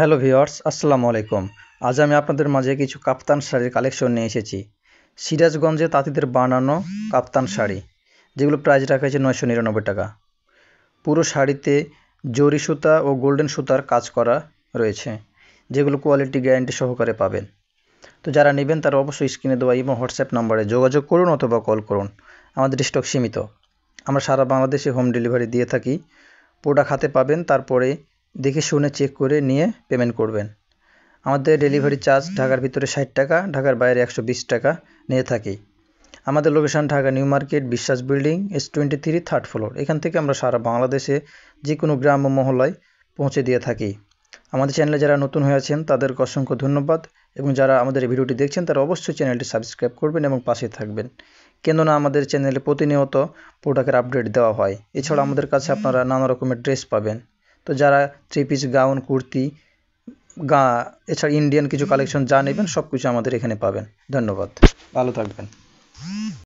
Hello viewers, আসসালামু আলাইকুম। আজ আমি আপনাদের মাঝে কিছু কাপ্তান শাড়ির কালেকশন নিয়ে এসেছি। সিরাজগঞ্জে তাঁতিদের বানানো কাপ্তান শাড়ি, যেগুলো প্রাইস রাখা হয়েছে 999 টাকা। পুরো শাড়িতে জরি সুতা ও গোল্ডেন সুতার কাজ করা রয়েছে, যেগুলো কোয়ালিটি গ্যারান্টি সহকারে পাবেন। তো যারা নেবেন তারা অবশ্যই স্ক্রিনে দেওয়া এবং হোয়াটসঅ্যাপ নম্বরে যোগাযোগ করুন অথবা কল করুন। আমাদের স্টক সীমিত, আমরা সারা বাংলাদেশে হোম ডেলিভারি দিয়ে থাকি। প্রোডাক্ট হাতে পাবেন, তারপরে দেখে শুনে চেক করে নিয়ে পেমেন্ট করবেন। আমাদের ডেলিভারি চার্জ ঢাকার ভিতরে 60 টাকা, ঢাকার বাইরে 120 টাকা নিয়ে থাকি। আমাদের লোকেশন ঢাকা নিউ মার্কেট, বিশ্বাস বিল্ডিং, S23, 3rd ফ্লোর। এখান থেকে আমরা সারা বাংলাদেশে যে কোনো গ্রাম ও মহল্লায় পৌঁছে দিয়ে থাকি। আমাদের চ্যানেলে যারা নতুন হয়ে আছেন তাদেরকে অসংখ্য ধন্যবাদ, এবং যারা আমাদের এই ভিডিওটি দেখছেন তারা অবশ্যই চ্যানেলটি সাবস্ক্রাইব করবেন এবং পাশে থাকবেন, কেননা আমাদের চ্যানেলে প্রতিনিয়ত প্রোডাক্টের আপডেট দেওয়া হয়। এছাড়া আমাদের কাছে আপনারা নানা রকমের ড্রেস পাবেন। তো যারা 3 পিস, গাউন, কুর্তি, এছাড়া ইন্ডিয়ান কিছু কালেকশন যা নেবেন সব কিছু আমাদের এখানে পাবেন। ধন্যবাদ, ভালো থাকবেন।